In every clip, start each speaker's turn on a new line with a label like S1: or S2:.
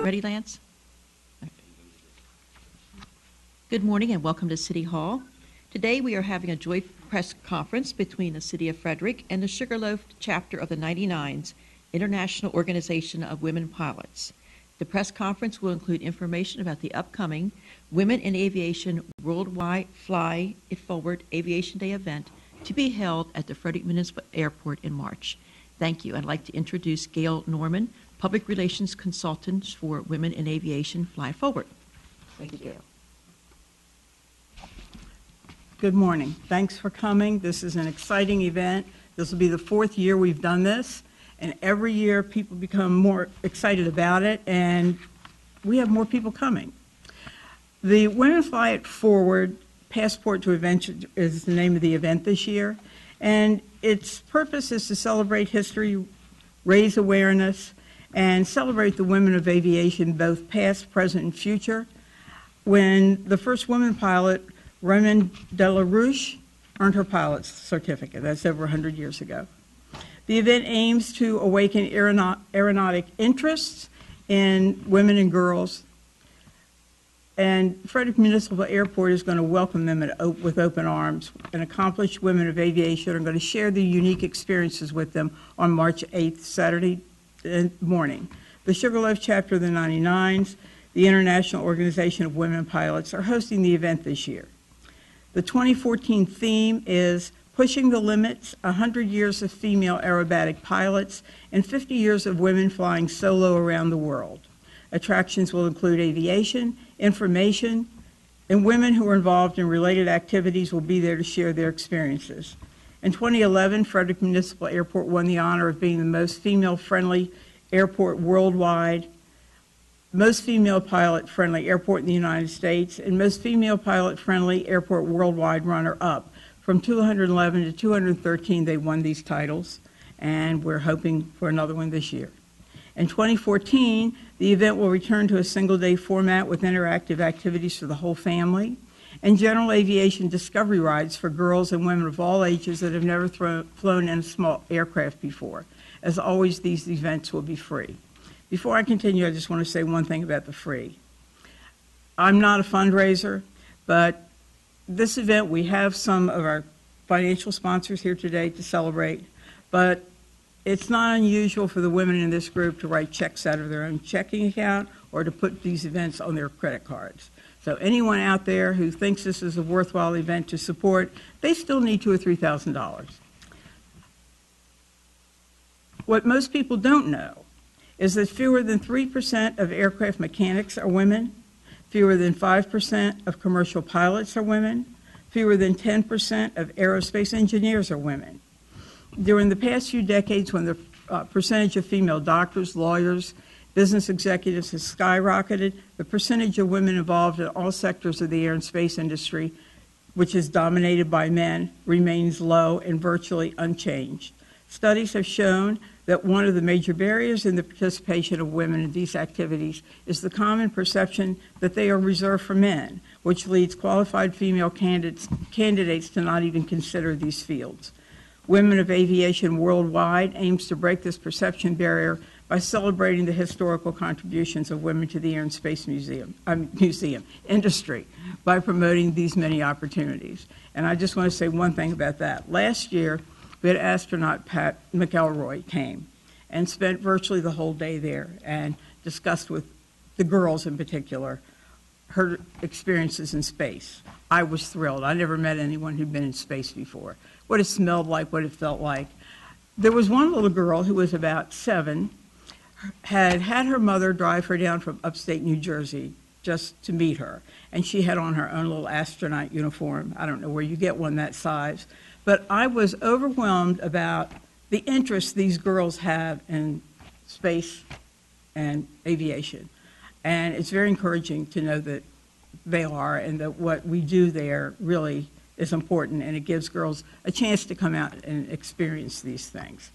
S1: Ready, Lance? Good morning and welcome to City Hall. Today we are having a joint press conference between the City of Frederick and the Sugarloaf chapter of the 99s, International Organization of Women Pilots. The press conference will include information about the upcoming Women in Aviation Worldwide Fly It Forward Aviation Day event to be held at the Frederick Municipal Airport in March. Thank you. I'd like to introduce Gail Norman, Public Relations Consultant for Women in Aviation Fly Forward. Thank you, Gail.
S2: Good morning. Thanks for coming. This is an exciting event. This will be the fourth year we've done this, and every year people become more excited about it, and we have more people coming. The Women Fly It Forward Passport to Adventure is the name of the event this year, and its purpose is to celebrate history, raise awareness, and celebrate the women of aviation, both past, present, and future. When the first woman pilot, Raymond Delarouche, earned her pilot's certificate. That's over 100 years ago. The event aims to awaken aeronautic interests in women and girls, and Frederick Municipal Airport is going to welcome them with open arms. And accomplished women of aviation are going to share their unique experiences with them on March 8th, Saturday morning. The Sugarloaf chapter of the 99s, the International Organization of Women Pilots, are hosting the event this year. The 2014 theme is Pushing the Limits, 100 Years of Female Aerobatic Pilots and 50 Years of Women Flying Solo Around the World. Attractions will include aviation, information, and women who are involved in related activities will be there to share their experiences. In 2011, Frederick Municipal Airport won the honor of being the most female-friendly airport worldwide, most female pilot-friendly airport in the United States, and most female pilot-friendly airport worldwide runner-up. From 211 to 213, they won these titles, and we're hoping for another one this year. In 2014, the event will return to a single-day format with interactive activities for the whole family and general aviation discovery rides for girls and women of all ages that have never flown in a small aircraft before. As always, these events will be free. Before I continue, I just want to say one thing about the free. I'm not a fundraiser, but this event, we have some of our financial sponsors here today to celebrate, but it's not unusual for the women in this group to write checks out of their own checking account or to put these events on their credit cards. So anyone out there who thinks this is a worthwhile event to support, they still need $2,000 or $3,000. What most people don't know is that fewer than 3% of aircraft mechanics are women, fewer than 5% of commercial pilots are women, fewer than 10% of aerospace engineers are women. During the past few decades, when the percentage of female doctors, lawyers, business executives has skyrocketed, the percentage of women involved in all sectors of the air and space industry, which is dominated by men, remains low and virtually unchanged. Studies have shown that one of the major barriers in the participation of women in these activities is the common perception that they are reserved for men, which leads qualified female candidates to not even consider these fields. Women of Aviation Worldwide aims to break this perception barrier by celebrating the historical contributions of women to the Air and Space Museum industry by promoting these many opportunities. And I just want to say one thing about that. Last year, we had astronaut Pat McElroy came and spent virtually the whole day there and discussed with the girls in particular her experiences in space. I was thrilled. I never met anyone who'd been in space before. What it smelled like, what it felt like. There was one little girl who was about 7, had her mother drive her down from upstate New Jersey just to meet her. And she had on her own little astronaut uniform. I don't know where you get one that size. But I was overwhelmed about the interest these girls have in space and aviation. And it's very encouraging to know that they are and that what we do there really is important, and it gives girls a chance to come out and experience these things.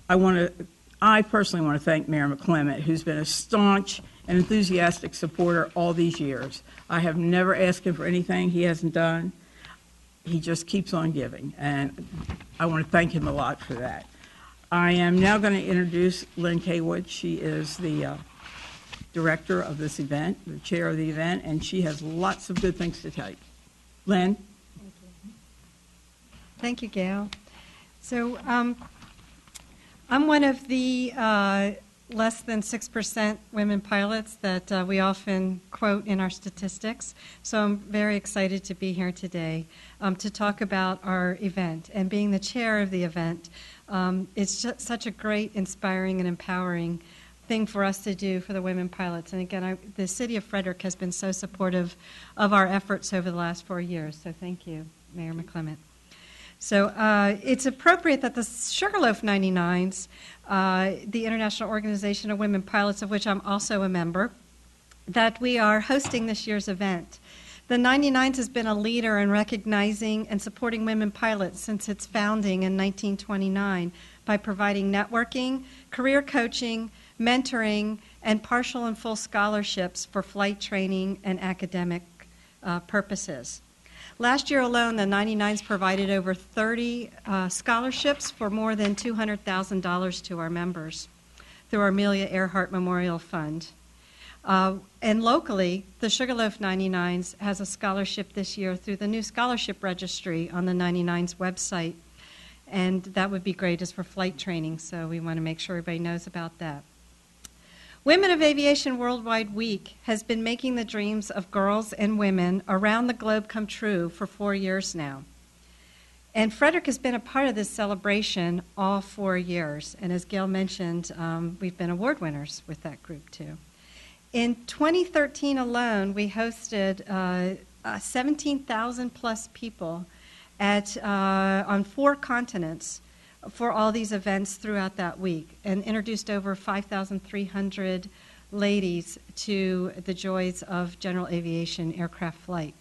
S2: I personally want to thank Mayor McClement, who's been a staunch and enthusiastic supporter all these years. I have never asked him for anything he hasn't done. He just keeps on giving, and I want to thank him a lot for that. I am now going to introduce Lynn Kaywood. She is the director of this event, the chair of the event, and she has lots of good things to tell you. Lynn?
S3: Thank you, Gail. So I'm one of the less than 6% women pilots that we often quote in our statistics. So I'm very excited to be here today to talk about our event. And being the chair of the event, it's just such a great, inspiring, and empowering thing for us to do for the women pilots. And again, the City of Frederick has been so supportive of our efforts over the last 4 years. So thank you, Mayor McClement. So it's appropriate that the Sugarloaf 99s, the International Organization of Women Pilots, of which I'm also a member, that we are hosting this year's event. The 99s has been a leader in recognizing and supporting women pilots since its founding in 1929 by providing networking, career coaching, mentoring, and partial and full scholarships for flight training and academic purposes. Last year alone, the 99s provided over 30 scholarships for more than $200,000 to our members through our Amelia Earhart Memorial Fund. And locally, the Sugarloaf 99s has a scholarship this year through the new scholarship registry on the 99s website. And that would be great as for flight training, so we want to make sure everybody knows about that. Women of Aviation Worldwide Week has been making the dreams of girls and women around the globe come true for 4 years now. And Frederick has been a part of this celebration all 4 years. And as Gail mentioned, we've been award winners with that group too. In 2013 alone, we hosted 17,000 plus people on 4 continents for all these events throughout that week, and introduced over 5,300 ladies to the joys of general aviation aircraft flight.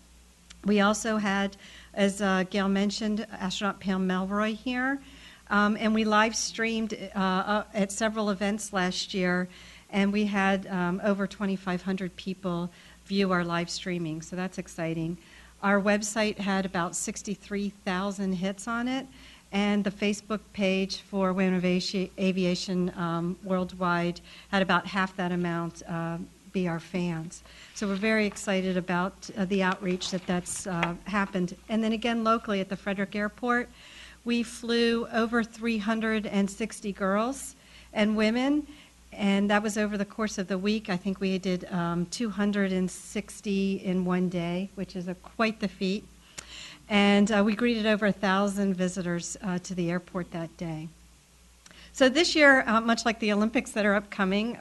S3: We also had, as Gail mentioned, astronaut Pam Melroy here, and we live streamed at several events last year, and we had over 2,500 people view our live streaming, so that's exciting. Our website had about 63,000 hits on it, and the Facebook page for Women of Aviation Worldwide had about half that amount be our fans. So we're very excited about the outreach that's happened. And then again, locally at the Frederick Airport, we flew over 360 girls and women, and that was over the course of the week. I think we did 260 in one day, which is quite the feat. And we greeted over 1,000 visitors to the airport that day. So this year, much like the Olympics that are upcoming,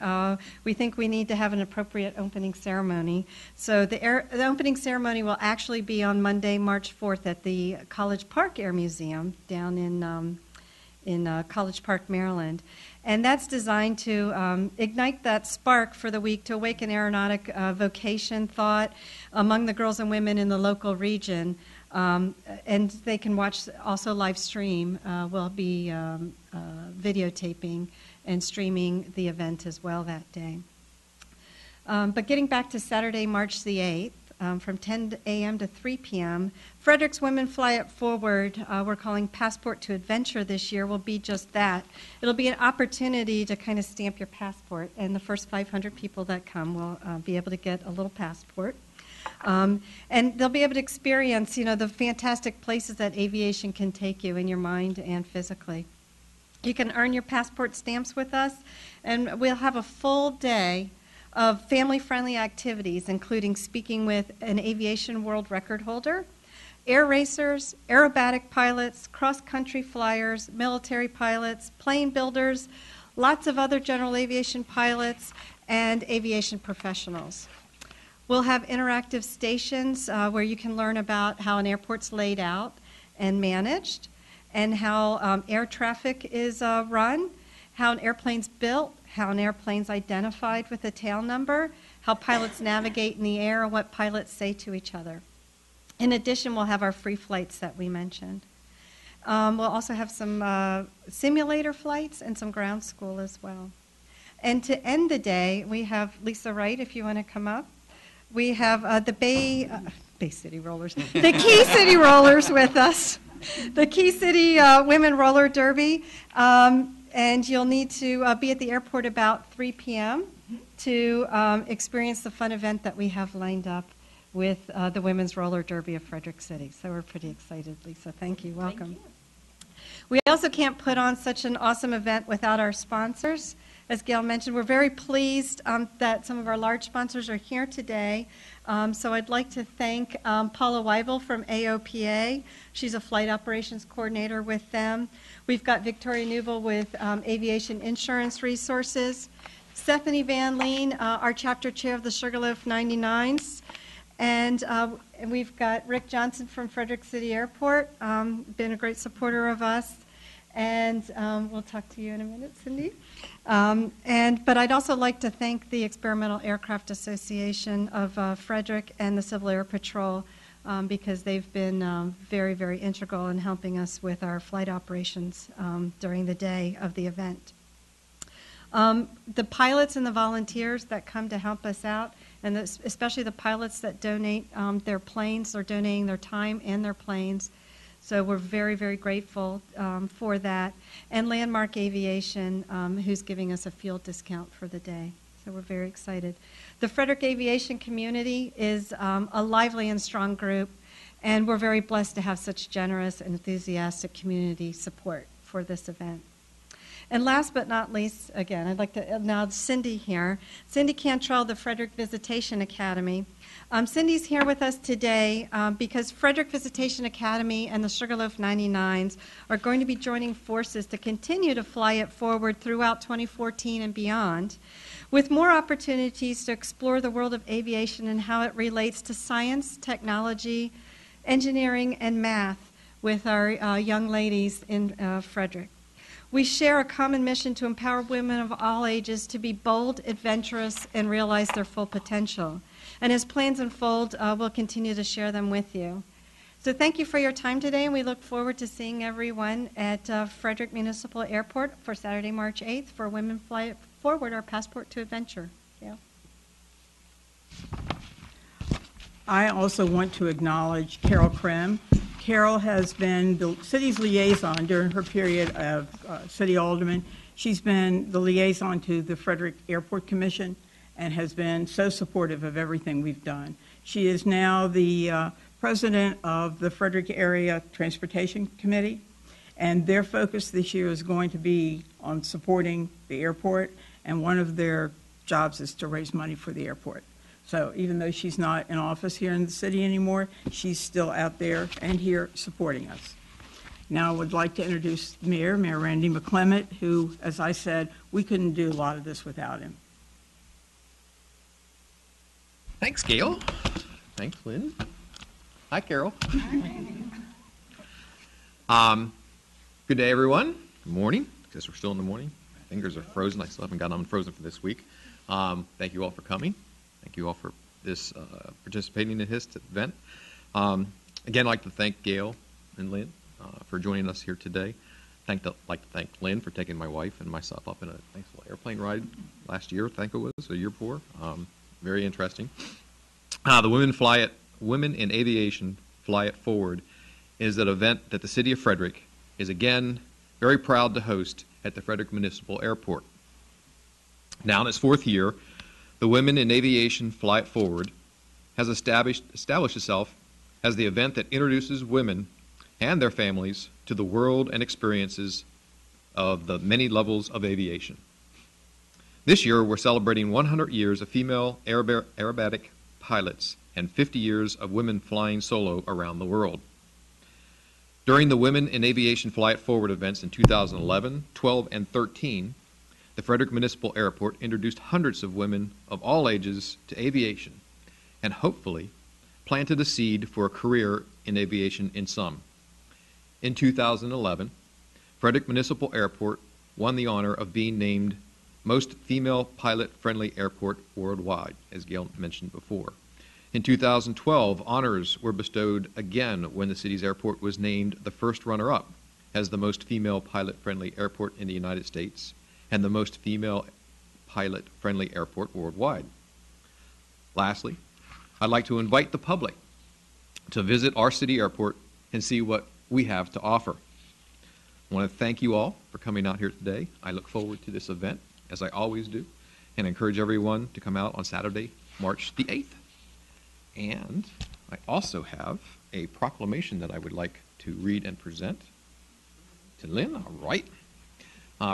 S3: we think we need to have an appropriate opening ceremony. So the opening ceremony will actually be on Monday, March 4th at the College Park Air Museum down in College Park, Maryland. And that's designed to ignite that spark for the week to awaken aeronautic vocation thought among the girls and women in the local region. And they can watch also live stream. We'll be videotaping and streaming the event as well that day. But getting back to Saturday, March the 8th, from 10 a.m. to 3 p.m., Frederick's Women Fly It Forward, we're calling Passport to Adventure this year, will be just that. It'll be an opportunity to kind of stamp your passport, and the first 500 people that come will be able to get a little passport. And they'll be able to experience, the fantastic places that aviation can take you in your mind and physically. You can earn your passport stamps with us, and we'll have a full day of family-friendly activities, including speaking with an aviation world record holder, air racers, aerobatic pilots, cross-country flyers, military pilots, plane builders, lots of other general aviation pilots, and aviation professionals. We'll have interactive stations where you can learn about how an airport's laid out and managed, and how air traffic is run, how an airplane's built, how an airplane's identified with a tail number, how pilots navigate in the air, and what pilots say to each other. In addition, we'll have our free flights that we mentioned. We'll also have some simulator flights and some ground school as well. And to end the day, we have Lisa Wright, if you want to come up. We have the Bay City Rollers, the Key City Rollers with us, the Key City Women Roller Derby, and you'll need to be at the airport about 3 p.m. to experience the fun event that we have lined up with the Women's Roller Derby of Frederick City. So we're pretty excited, Lisa. Thank you. Welcome.
S1: Thank you.
S3: We also can't put on such an awesome event without our sponsors. As Gail mentioned, we're very pleased that some of our large sponsors are here today. So I'd like to thank Paula Weibel from AOPA. She's a flight operations coordinator with them. We've got Victoria Newell with Aviation Insurance Resources. Stephanie Van Leen, our chapter chair of the Sugarloaf 99s. And we've got Rick Johnson from Frederick City Airport, been a great supporter of us. And we'll talk to you in a minute, Cindy. But I'd also like to thank the Experimental Aircraft Association of Frederick and the Civil Air Patrol because they've been very, very integral in helping us with our flight operations during the day of the event. The pilots and the volunteers that come to help us out, and especially the pilots that donate their planes, they're donating their time and their planes. So we're very, very grateful for that. And Landmark Aviation, who's giving us a fuel discount for the day. So we're very excited. The Frederick Aviation community is a lively and strong group, and we're very blessed to have such generous and enthusiastic community support for this event. And last but not least, again, I'd like to now Cindy here. Cindy Cantrell, the Frederick Visitation Academy. Cindy's here with us today because Frederick Visitation Academy and the Sugarloaf 99s are going to be joining forces to continue to fly it forward throughout 2014 and beyond, with more opportunities to explore the world of aviation and how it relates to science, technology, engineering, and math with our young ladies in Frederick. We share a common mission to empower women of all ages to be bold, adventurous, and realize their full potential. And as plans unfold, we'll continue to share them with you. So thank you for your time today, and we look forward to seeing everyone at Frederick Municipal Airport for Saturday, March 8th for Women Fly It Forward, our passport to adventure. Yeah.
S2: I also want to acknowledge Carol Krim. Carol has been the city's liaison during her period of city alderman. She's been the liaison to the Frederick Airport Commission and has been so supportive of everything we've done. She is now the president of the Frederick Area Transportation Committee, and their focus this year is going to be on supporting the airport, and one of their jobs is to raise money for the airport. So even though she's not in office here in the city anymore, she's still out there and here supporting us. Now I would like to introduce Mayor Randy McClement, who, as I said, we couldn't do a lot of this without him.
S4: Thanks, Gail. Thanks, Lynn. Hi, Carol. Good day, everyone. Good morning. Because we're still in the morning. My fingers are frozen. I still haven't gotten unfrozen for this week. Thank you all for coming. Thank you all for this participating in this event. Again, I'd like to thank Gail and Lynn for joining us here today. I'd like to thank Lynn for taking my wife and myself up in a nice little airplane ride last year, I think it was, a year before. Very interesting. The Women in Aviation Fly It Forward is an event that the City of Frederick is again very proud to host at the Frederick Municipal Airport. Now in its fourth year, the Women in Aviation Fly It Forward has established itself as the event that introduces women and their families to the world and experiences of the many levels of aviation. This year, we're celebrating 100 years of female aerobatic pilots and 50 years of women flying solo around the world. During the Women in Aviation Fly It Forward events in 2011, 12, and 13, the Frederick Municipal Airport introduced hundreds of women of all ages to aviation and hopefully planted a seed for a career in aviation in some. In 2011, Frederick Municipal Airport won the honor of being named most female pilot-friendly airport worldwide, as Gail mentioned before. In 2012, honors were bestowed again when the city's airport was named the first runner-up as the most female pilot-friendly airport in the United States and the most female pilot-friendly airport worldwide. Lastly, I'd like to invite the public to visit our city airport and see what we have to offer. I want to thank you all for coming out here today. I look forward to this event, as I always do, and encourage everyone to come out on Saturday, March the 8th. And I also have a proclamation that I would like to read and present to Lynn. All right.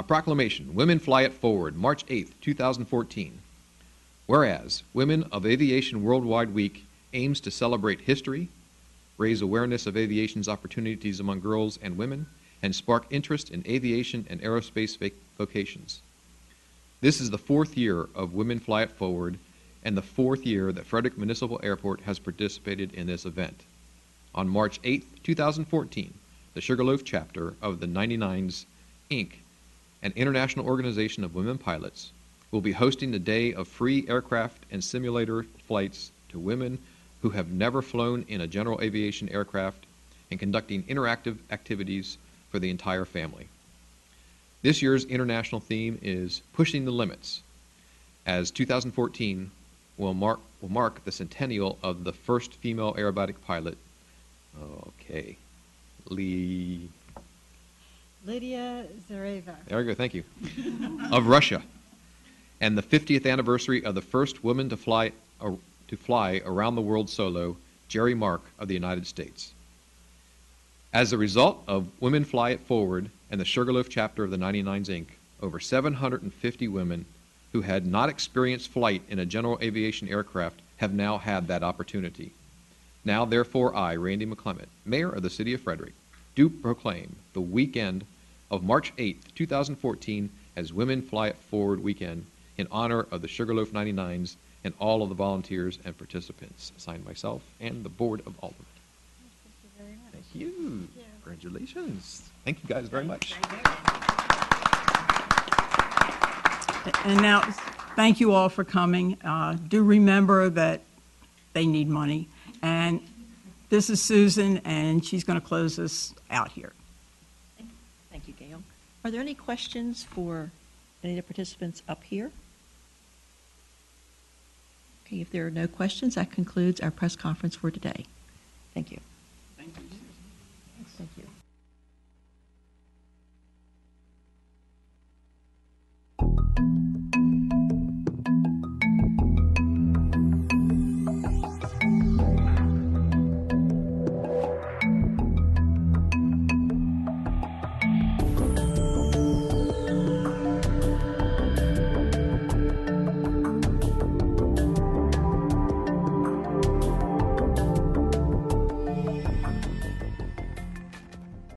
S4: Proclamation, Women Fly It Forward, March 8th, 2014. Whereas Women of Aviation Worldwide Week aims to celebrate history, raise awareness of aviation's opportunities among girls and women, and spark interest in aviation and aerospace vocations. This is the 4th year of Women Fly It Forward and the 4th year that Frederick Municipal Airport has participated in this event. On March 8, 2014, the Sugarloaf chapter of the 99s, Inc., an international organization of women pilots, will be hosting a day of free aircraft and simulator flights to women who have never flown in a general aviation aircraft and conducting interactive activities for the entire family. This year's international theme is Pushing the Limits, as 2014 will mark the centennial of the first female aerobatic pilot,
S3: Lydia Zareva.
S4: There we go, thank you, of Russia, and the 50th anniversary of the first woman to fly around the world solo, Jerry Mark of the United States. As a result of Women Fly It Forward and the Sugarloaf chapter of the 99s, Inc., over 750 women who had not experienced flight in a general aviation aircraft have now had that opportunity. Now, therefore, I, Randy McClement, Mayor of the City of Frederick, do proclaim the weekend of March 8th, 2014 as Women Fly It Forward weekend in honor of the Sugarloaf 99s and all of the volunteers and participants. Signed myself and the Board of Aldermen.
S3: Thank you very much.
S4: Thank you. Congratulations. Thank you guys very much.
S2: And now, thank you all for coming. Do remember that they need money. And this is Susan, and she's going to close us out here.
S1: Thank you, Gail. Are there any questions for any of the participants up here? Okay, if there are no questions, that concludes our press conference for today. Thank you.